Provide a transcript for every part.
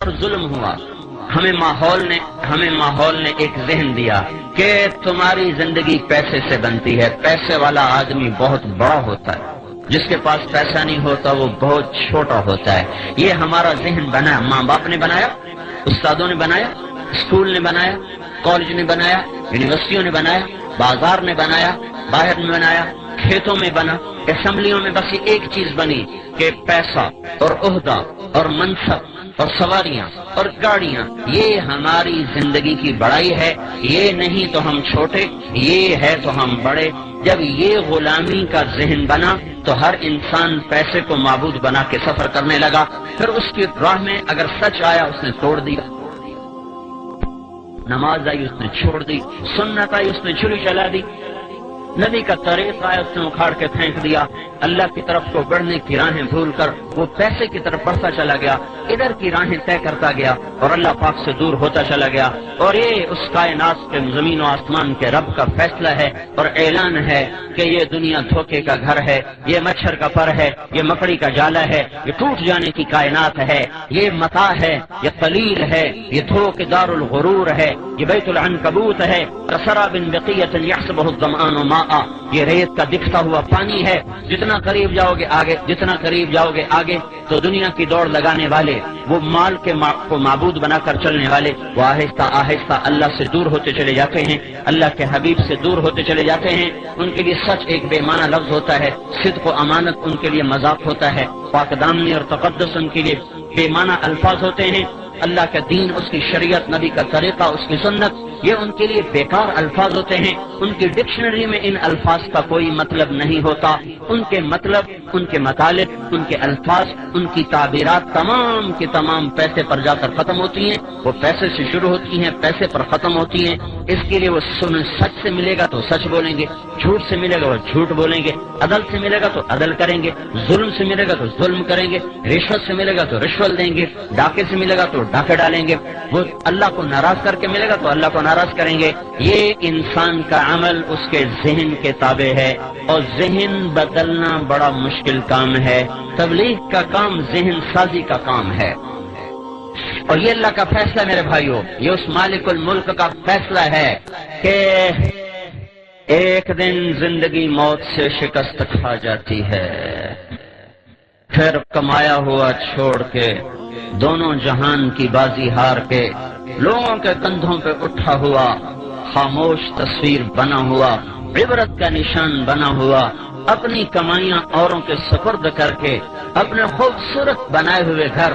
وقت ظلم ہوا، ہمیں ماحول نے ایک ذہن دیا کہ تمہاری زندگی پیسے سے بنتی ہے، پیسے والا آدمی بہت بڑا ہوتا ہے، جس کے پاس پیسہ نہیں ہوتا وہ بہت چھوٹا ہوتا ہے۔ یہ ہمارا ذہن بنا، ماں باپ نے بنایا، استادوں نے بنایا، اسکول نے بنایا، کالج نے بنایا، یونیورسٹیوں نے بنایا، بازار نے بنایا، باہر میں بنایا، کھیتوں میں بنا، اسمبلیوں میں بس ایک چیز بنی کہ پیسہ اور عہدہ اور منصب اور سواریاں اور گاڑیاں، یہ ہماری زندگی کی بڑائی ہے، یہ نہیں تو ہم چھوٹے، یہ ہے تو ہم بڑے۔ جب یہ غلامی کا ذہن بنا تو ہر انسان پیسے کو معبود بنا کے سفر کرنے لگا، پھر اس کی راہ میں اگر سچ آیا اس نے توڑ دیا، نماز آئی اس نے چھوڑ دی، سنت آئی اس نے چھری چلا دی، نبی کا طریق آیا اس نے اکھاڑ کے پھینک دیا، اللہ کی طرف کو بڑھنے کی راہیں بھول کر وہ پیسے کی طرف بڑھتا چلا گیا، ادھر کی راہیں طے کرتا گیا اور اللہ پاک سے دور ہوتا چلا گیا۔ اور یہ اس کائنات کے زمین و آسمان کے رب کا فیصلہ ہے اور اعلان ہے کہ یہ دنیا دھوکے کا گھر ہے، یہ مچھر کا پر ہے، یہ مکڑی کا جالا ہے، یہ ٹوٹ جانے کی کائنات ہے، یہ متاع ہے، یہ قلیل ہے، یہ دھوکے دار الغرور ہے، یہ بیت العنکبوت ہے، کسراب بقیۃ یحسبہ الظمآن ماء، یہ ریت کا دکھتا ہوا پانی ہے۔ جتنا قریب جاؤ گے آگے، جتنا قریب جاؤ گے آگے، تو دنیا کی دوڑ لگانے والے، وہ مال کے کو معبود بنا کر چلنے والے، وہ آہستہ آہستہ اللہ سے دور ہوتے چلے جاتے ہیں، اللہ کے حبیب سے دور ہوتے چلے جاتے ہیں۔ ان کے لیے سچ ایک بے معنی لفظ ہوتا ہے، صدق و امانت ان کے لیے مذاق ہوتا ہے، پاک دامنی اور تقدس ان کے لیے بے معنی الفاظ ہوتے ہیں، اللہ کا دین، اس کی شریعت، نبی کا طریقہ، اس کی سنت، یہ ان کے لیے بیکار الفاظ ہوتے ہیں۔ ان کی ڈکشنری میں ان الفاظ کا کوئی مطلب نہیں ہوتا، ان کے مطلب، ان کے مطالب، ان کے الفاظ، ان کی تعبیرات تمام کی تمام پیسے پر جا کر ختم ہوتی ہیں، وہ پیسے سے شروع ہوتی ہیں، پیسے پر ختم ہوتی ہیں۔ اس کے لیے وہ سچ سے ملے گا تو سچ بولیں گے، جھوٹ سے ملے گا وہ جھوٹ بولیں گے، عدل سے ملے گا تو عدل کریں گے، ظلم سے ملے گا تو ظلم کریں گے، رشوت سے ملے گا تو رشوت دیں گے، ڈاکے سے ملے گا تو ڈاکے ڈالیں گے، وہ اللہ کو ناراض کر کے ملے گا تو اللہ کو ناراض کریں گے۔ یہ انسان کا عمل اس کے ذہن کے تابع ہے، اور ذہن بدلنا بڑا مشکل کام ہے۔ تبلیغ کا کام ذہن سازی کا کام ہے، اور یہ اللہ کا فیصلہ میرے بھائیوں، یہ اس مالک الملک کا فیصلہ ہے کہ ایک دن زندگی موت سے شکست کھا جاتی ہے، پھر کمایا ہوا چھوڑ کے، دونوں جہان کی بازی ہار کے، لوگوں کے کندھوں پہ اٹھا ہوا خاموش تصویر بنا ہوا، عبرت کا نشان بنا ہوا، اپنی کمائیاں اوروں کے سپرد کر کے، اپنے خوبصورت بنائے ہوئے گھر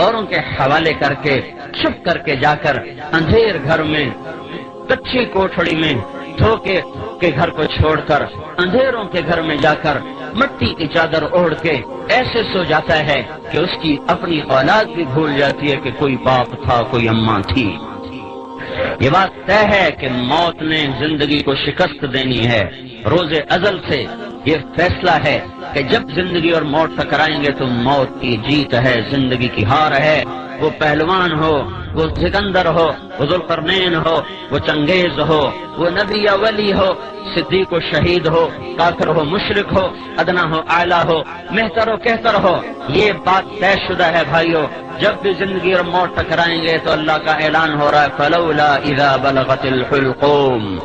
اوروں کے حوالے کر کے، چھپ کر کے جا کر اندھیر گھر میں، کچی کوٹھڑی میں، دھوکے کے گھر کو چھوڑ کر اندھیروں کے گھر میں جا کر مٹی کی چادر اوڑھ کے ایسے سو جاتا ہے کہ اس کی اپنی اولاد بھی بھول جاتی ہے کہ کوئی باپ تھا، کوئی اماں تھی۔ یہ بات طے ہے کہ موت نے زندگی کو شکست دینی ہے، روز ازل سے یہ فیصلہ ہے کہ جب زندگی اور موت ٹکرائیں گے تو موت کی جیت ہے، زندگی کی ہار ہے۔ وہ پہلوان ہو، وہ سکندر ہو، وہ ذوالقرنین ہو، وہ چنگیز ہو، وہ نبی یا ولی ہو، صدیق و شہید ہو، کافر ہو مشرک ہو، ادنا ہو اعلیٰ ہو، مہتر ہو کہتر ہو، یہ بات طے شدہ ہے بھائیو۔ جب بھی زندگی اور موت ٹکرائیں گے تو اللہ کا اعلان ہو رہا ہے فلولا اذا بلغت الحلقوم،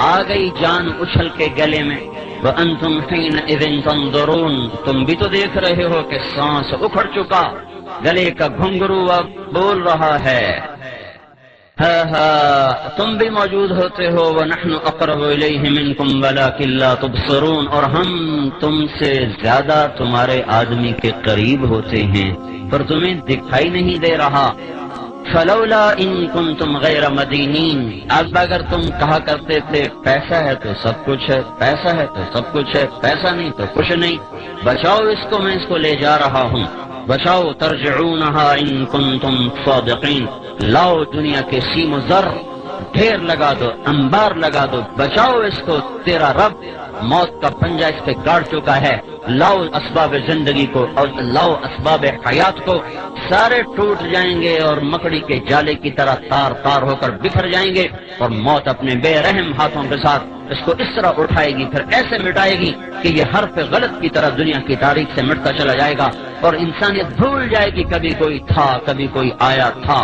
آ گئی جان اچھل کے گلے میں، وانتم حینئذ تنظرون، تم بھی تو دیکھ رہے ہو کہ سانس اکھڑ چکا، گلے کا گھنگرو اب بول رہا ہے، تم بھی موجود ہوتے ہو، وَنَحْنُ أَقْرَبُ إِلَيْهِ مِنْكُمْ وَلَكِنْ لَا تُبْصِرُونَ، اور ہم تم سے زیادہ تمہارے آدمی کے قریب ہوتے ہیں پر تمہیں دکھائی نہیں دے رہا۔ فَلَوْلَا إِن كُنْتُمْ غَيْرَ مَدِينِينَ، اب اگر تم کہا کرتے تھے پیسہ ہے تو سب کچھ ہے، پیسہ ہے تو سب کچھ ہے، پیسہ نہیں تو کچھ نہیں، بچاؤ اس کو، میں اس کو لے جا رہا ہوں، بچاؤ، ترجعونها ان کنتم صادقین، لاؤ دنیا کے سیم و زر ڈھیر لگا دو، انبار لگا دو، بچاؤ اس کو، تیرا رب موت کا پنجہ اس پہ گاڑ چکا ہے، لاؤ اسباب زندگی کو اور لاؤ اسباب حیات کو، سارے ٹوٹ جائیں گے اور مکڑی کے جالے کی طرح تار تار ہو کر بکھر جائیں گے، اور موت اپنے بے رحم ہاتھوں کے ساتھ اس کو اس طرح اٹھائے گی، پھر ایسے مٹائے گی کہ یہ حرف غلط کی طرح دنیا کی تاریخ سے مٹتا چلا جائے گا، اور انسانیت بھول جائے گی کبھی کوئی تھا، کبھی کوئی آیا تھا۔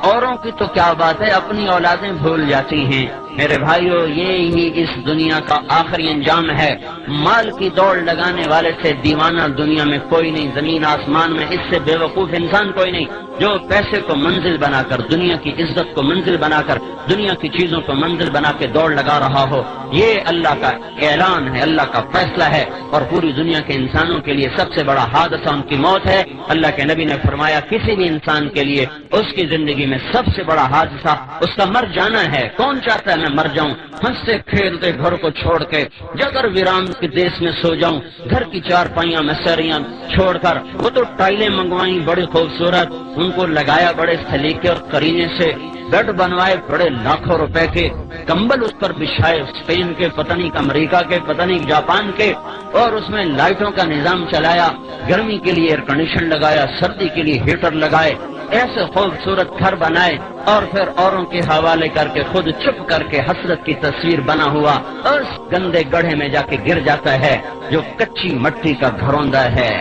اوروں کی تو کیا بات ہے، اپنی اولادیں بھول جاتی ہیں۔ میرے بھائیو، یہ ہی اس دنیا کا آخری انجام ہے۔ مال کی دوڑ لگانے والے سے دیوانہ دنیا میں کوئی نہیں، زمین آسمان میں اس سے بے وقوف انسان کوئی نہیں، جو پیسے کو منزل بنا کر، دنیا کی عزت کو منزل بنا کر، دنیا کی چیزوں کو منزل بنا کے دوڑ لگا رہا ہو۔ یہ اللہ کا اعلان ہے، اللہ کا فیصلہ ہے، اور پوری دنیا کے انسانوں کے لیے سب سے بڑا حادثہ ان کی موت ہے۔ اللہ کے نبی نے فرمایا، کسی بھی انسان کے لیے اس کی زندگی میں سب سے بڑا حادثہ اس کا مر جانا ہے۔ کون چاہتا ہے میں مر جاؤں؟ ہنستے کھیلتے گھر کو چھوڑ کے جگر ویران کے دیش میں سو جاؤں، گھر کی چار پائیاں میں سریاں چھوڑ کر۔ وہ تو ٹائلیں منگوائیں بڑی خوبصورت، ان کو لگایا بڑے سلیقے اور قرینے سے، بیڈ بنوائے بڑے لاکھوں روپے کے، کمبل اس پر بچھائے اسپین کے، پتہ نہیں امریکہ کے، پتہ نہیں جاپان کے، اور اس میں لائٹوں کا نظام چلایا، گرمی کے لیے ایئر کنڈیشن لگایا، سردی کے لیے ہیٹر لگائے، ایسے خوبصورت گھر بنائے، اور پھر اوروں کے حوالے کر کے خود چپ کر کے حسرت کی تصویر بنا ہوا اس گندے گڑھے میں جا کے گر جاتا ہے جو کچی مٹی کا گھروندا ہے،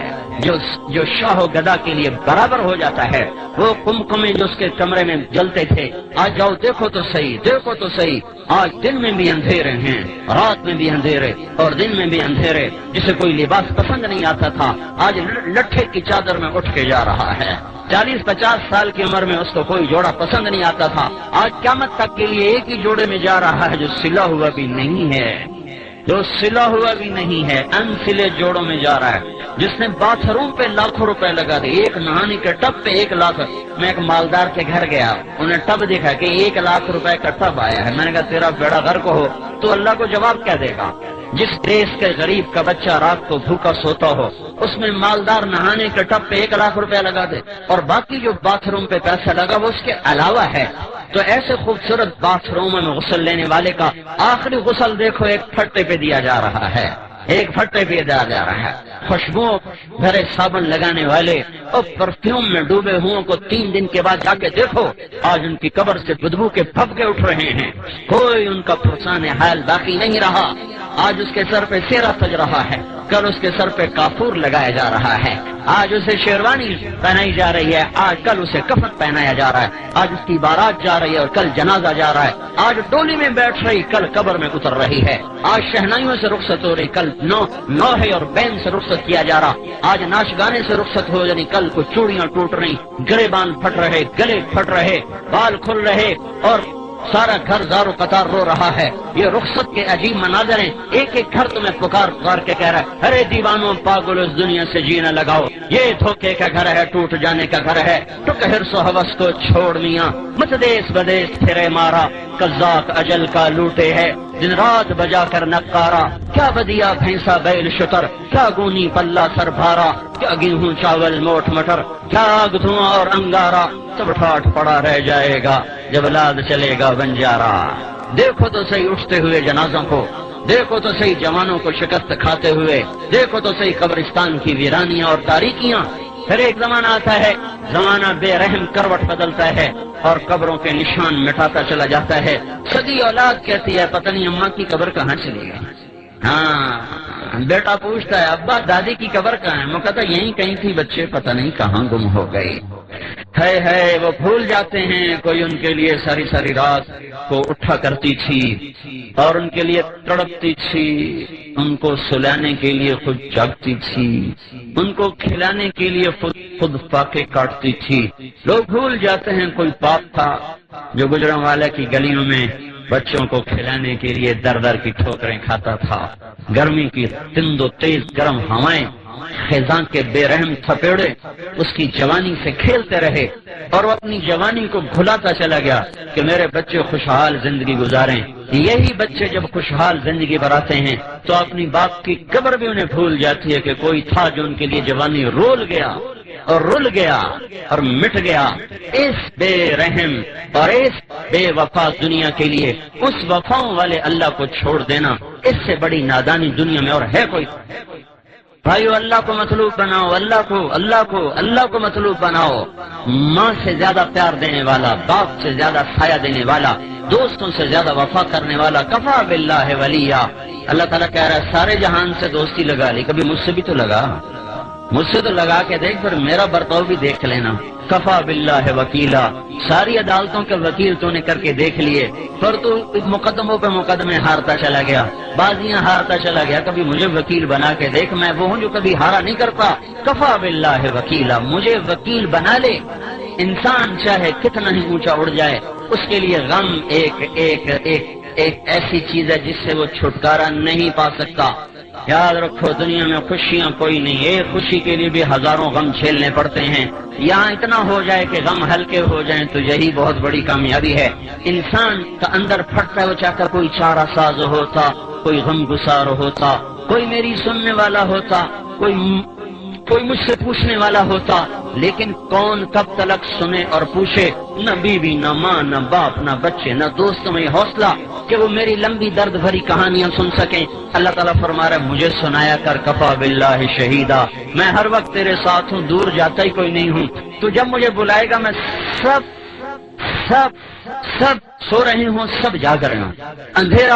جو شاہ و گدا کے لیے برابر ہو جاتا ہے۔ وہ کمکمے جو اس کے کمرے میں جلتے تھے، آج جاؤ دیکھو تو صحیح، دیکھو تو صحیح، آج دن میں بھی اندھیرے ہیں، رات میں بھی اندھیرے اور دن میں بھی اندھیرے۔ جسے کوئی لباس پسند نہیں آتا تھا، آج لٹھے کی چادر میں اٹھ کے جا رہا ہے۔ 40-50 سال کی عمر میں اس کو کوئی جوڑا پسند نہیں آتا تھا، آج قیامت تک کے لیے ایک ہی جوڑے میں جا رہا ہے جو سلا ہوا بھی نہیں ہے، جو سلا ہوا بھی نہیں ہے، ان سلے جوڑوں میں جا رہا ہے۔ جس نے باتھ روم پہ لاکھوں روپے لگا دے، ایک نہانے کے ٹب پہ 1 لاکھ۔ میں ایک مالدار کے گھر گیا، انہیں ٹب دیکھا کہ 1 لاکھ روپے کا ٹب آیا ہے۔ میں نے کہا تیرا بیڑا غرق ہو، تو اللہ کو جواب کیا دے گا؟ جس دیش کے غریب کا بچہ رات کو بھوکا سوتا ہو، اس میں مالدار نہانے کے ٹب پہ 1 لاکھ روپے لگا دے، اور باقی جو باتھ روم پہ پیسہ لگا وہ اس کے علاوہ ہے۔ تو ایسے خوبصورت باتھ روم میں غسل لینے والے کا آخری غسل دیکھو ایک پھٹے پہ دیا جا رہا ہے، ایک پھٹے پہ دیا جا رہا ہے۔ خوشبو بھرے صابن لگانے والے اور پرفیوم میں ڈوبے ہوں کو 3 دن کے بعد جا کے دیکھو، آج ان کی قبر سے بدبو کے پھبکے اٹھ رہے ہیں، کوئی ان کا پرسان حال باقی نہیں رہا۔ آج اس کے سر پہ سیرا سج رہا ہے، کل اس کے سر پہ کافور لگایا جا رہا ہے، آج اسے شیروانی پہنائی جا رہی ہے، آج کل اسے کفن پہنایا جا رہا ہے، آج اس کی بارات جا رہی ہے اور کل جنازہ جا رہا ہے، آج ڈولی میں بیٹھ رہی کل قبر میں اتر رہی ہے، آج شہنائیوں سے رخصت ہو رہی کل نوحے اور بین سے رخصت کیا جا رہا، آج ناچ گانے سے رخصت ہو جانی کل کو چوڑیاں ٹوٹ رہی، گریبان پھٹ رہے، گلے پھٹ رہے، بال کھل رہے، اور سارا گھر زار و قطار رو رہا ہے۔ یہ رخصت کے عجیب مناظر ہیں، ایک ایک گھر تمہیں پکار پکار کے کہہ رہا ہے، ارے دیوانوں پاگل اس دنیا سے جینا لگاؤ، یہ دھوکے کا گھر ہے، ٹوٹ جانے کا گھر ہے، ٹک حرص و ہوس کو چھوڑ میاں، مت دیس بدیس پھرے مارا، قزاق اجل کا لوٹے ہے، دن رات بجا کر نقارا، کیا بدیا بھینسا بیل شتر، کیا گونی پلہ سر بھارا، کیا گیہوں چاول موٹ مٹر، کیا آگ دھواں اور انگارا، سب ٹھاٹ پڑا رہ جائے گا جب لاد چلے گا بنجارا۔ دیکھو تو صحیح اٹھتے ہوئے جنازوں کو، دیکھو تو صحیح جوانوں کو شکست کھاتے ہوئے، دیکھو تو صحیح قبرستان کی ویرانیاں اور تاریکیاں۔ پھر ایک زمانہ آتا ہے، زمانہ بے رحم کروٹ بدلتا ہے اور قبروں کے نشان مٹاتا چلا جاتا ہے۔ سگی اولاد کہتی ہے پتہ نہیں اماں کی قبر کہاں چلی گئی۔ ہاں، بیٹا پوچھتا ہے ابا دادی کی قبر کہاں ہے؟ وہ کہتا ہے یہیں کہیں تھی بچے، پتہ نہیں کہاں گم ہو گئی۔ ہے وہ بھول جاتے ہیں کوئی ان کے لیے ساری ساری رات کو اٹھا کرتی تھی اور ان کے لیے تڑپتی تھی، ان کو سلانے کے لیے خود جاگتی تھی، ان کو کھلانے کے لیے خود فاقے کاٹتی تھی۔ لوگ بھول جاتے ہیں کوئی باپ تھا جو گجروں والے کی گلیوں میں بچوں کو کھلانے کے لیے در در کی ٹھوکریں کھاتا تھا، گرمی کی تند و تیز گرم ہوائیں، خزاں کے بے رحم تھپیڑے اس کی جوانی سے کھیلتے رہے اور وہ اپنی جوانی کو بھلاتا چلا گیا کہ میرے بچے خوشحال زندگی گزاریں۔ یہی بچے جب خوشحال زندگی بناتے ہیں تو اپنی باپ کی قبر بھی انہیں بھول جاتی ہے کہ کوئی تھا جو ان کے لیے جوانی رول گیا اور رل گیا اور مٹ گیا۔ اس بے رحم اور اس بے وفا دنیا کے لیے اس وفاؤں والے اللہ کو چھوڑ دینا، اس سے بڑی نادانی دنیا میں اور ہے کوئی؟ بھائیو اللہ کو مطلوب بناؤ، اللہ کو مطلوب بناؤ۔ ماں سے زیادہ پیار دینے والا، باپ سے زیادہ سایہ دینے والا دوستوں سے زیادہ وفا کرنے والا کفا باللہ ولیہ. اللہ تعالیٰ کہہ رہا ہے سارے جہان سے دوستی لگا لی، کبھی مجھ سے بھی تو لگا، مجھ سے تو لگا کے دیکھ، پھر میرا برتاؤ بھی دیکھ لینا. کفا باللہ وکیلا، ساری عدالتوں کے وکیل تو نے کر کے دیکھ لیے، پھر تو مقدموں پہ مقدمے ہارتا چلا گیا، بازیاں ہارتا چلا گیا. کبھی مجھے وکیل بنا کے دیکھ، میں وہ ہوں جو کبھی ہارا نہیں کرتا. کفا باللہ وکیلا، مجھے وکیل بنا لے. انسان چاہے کتنا ہی اونچا اڑ جائے، اس کے لیے غم ایک ایسی چیز ہے جس سے وہ چھٹکارا نہیں پا سکتا. یاد رکھو دنیا میں خوشیاں کوئی نہیں، ایک خوشی کے لیے بھی ہزاروں غم جھیلنے پڑتے ہیں. یہاں اتنا ہو جائے کہ غم ہلکے ہو جائیں تو یہی بہت بڑی کامیابی ہے. انسان کا اندر پھٹتا ہے، وہ چاہتا کوئی چارہ ساز ہوتا، کوئی غم گسار ہوتا، کوئی میری سننے والا ہوتا، کوئی مجھ سے پوچھنے والا ہوتا. لیکن کون کب تلک سنے اور پوچھے؟ نہ بیوی، نہ ماں، نہ باپ، نہ بچے، نہ دوست میں حوصلہ کہ وہ میری لمبی درد بھری کہانیاں سن سکیں. اللہ تعالیٰ فرما رہا ہے مجھے سنایا کر، کفا باللہ شہیدا، میں ہر وقت تیرے ساتھ ہوں، دور جاتا ہی کوئی نہیں ہوں. تو جب مجھے بلائے گا میں سب سو رہے ہوں، سب جاگ رہے ہوں، اندھیرا